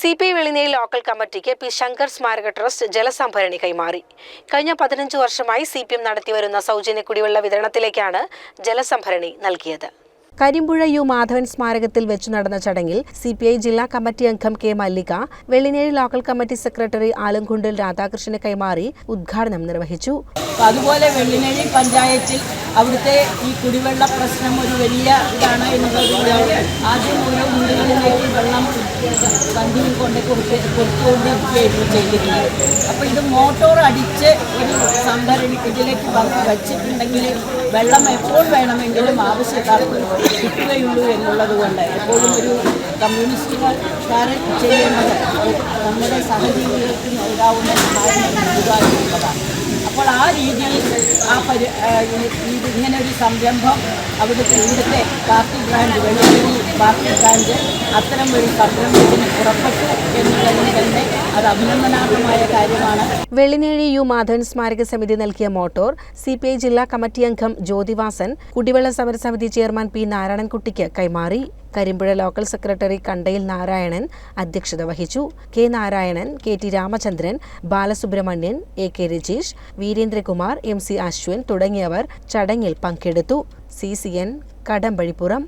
CPI Velinezhi local കമ്മിറ്റിക്ക് P Shankar സ്മാരക trust ജലസംഭരണി കൈമാറി. കഴിഞ്ഞ 15 വർഷമായി CPM നടത്തിവരുന്ന സൗജന്യ കുടിവെള്ള വിതരണത്തിലേക്കാണ് ജലസംഭരണി നൽകിയത്. കരിമ്പുഴ യു മാധവൻ സ്മാരകത്തിൽ വെച്ചു നടന്ന ചടങ്ങിൽ CPI ജില്ലാ കമ്മിറ്റി അംഗം K മല്ലിക, വെള്ളിനേഴി ലോക്കൽ കമ്മിറ്റി സെക്രട്ടറി ആലംകുണ്ടിൽ രാധാകൃഷ്ണന് കൈമാറി ഉദ്ഘാടനം നിർവഹിച്ചു. അതുപോലെ വെള്ളിനേഴി പഞ്ചായത്തിൽ അവിടുത്തെ ഈ കുടിവെള്ള പ്രശ്നം ഒരു വലിയ ഇതാണ് എന്നുള്ളത് ആദ്യം ഓരോ വീടുകളിലേക്ക് വെള്ളം കണ്ടിയിൽ കൊണ്ട് കൊടുത്തുകൊണ്ടിരിക്കുകയായിരുന്നു ചെയ്തിരുന്നത്. അപ്പോൾ ഇത് മോട്ടോർ അടിച്ച് ഒരു സംഭരണി ഇതിലേക്ക് വച്ചിട്ടുണ്ടെങ്കിൽ വെള്ളം എപ്പോൾ വേണമെങ്കിലും ആവശ്യക്കാർക്ക് കിട്ടുകയുള്ളൂ എന്നുള്ളത് കൊണ്ട് എപ്പോഴും ഒരു കമ്മ്യൂണിസ്റ്റുകാരൻ ചെയ്യേണ്ടത് നമ്മുടെ സഹജീവികൾക്ക് നൽകാവുന്ന സഹായം നൽകുക എന്നുള്ളതാണ്. അപ്പോൾ ആ രീതിയിൽ ഇങ്ങനെ ഒരു സംരംഭം ഇവിടുത്തെ party branch Vellinezhi party branch അത്തരം ഒരു സംരംഭത്തിന് പുറപ്പെട്ടു എന്നുള്ളതിന് തന്നെ അത് അഭിനന്ദനാർഹമായ കാര്യമാണ്. വെള്ളിനേഴി യു മാധവൻ സ്മാരക സമിതി നൽകിയ മോട്ടോർ CPI ജില്ലാ കമ്മിറ്റി അംഗം ജ്യോതിവാസൻ കുടിവെള്ള സമരസമിതി ചെയർമാൻ P നാരായണൻകുട്ടിക്ക് കൈമാറി. കരിമ്പുഴ ലോക്കൽ സെക്രട്ടറി കണ്ടയിൽ നാരായണൻ അധ്യക്ഷത വഹിച്ചു. K Narayanan, KT Ramachandran, Balasubramanian, AK Rajeesh, Veerendrakumar, MC Ashwin തുടങ്ങിയവർ ചടങ്ങിൽ പങ്കെടുത്തു. CCN കടമ്പഴിപ്പുറം.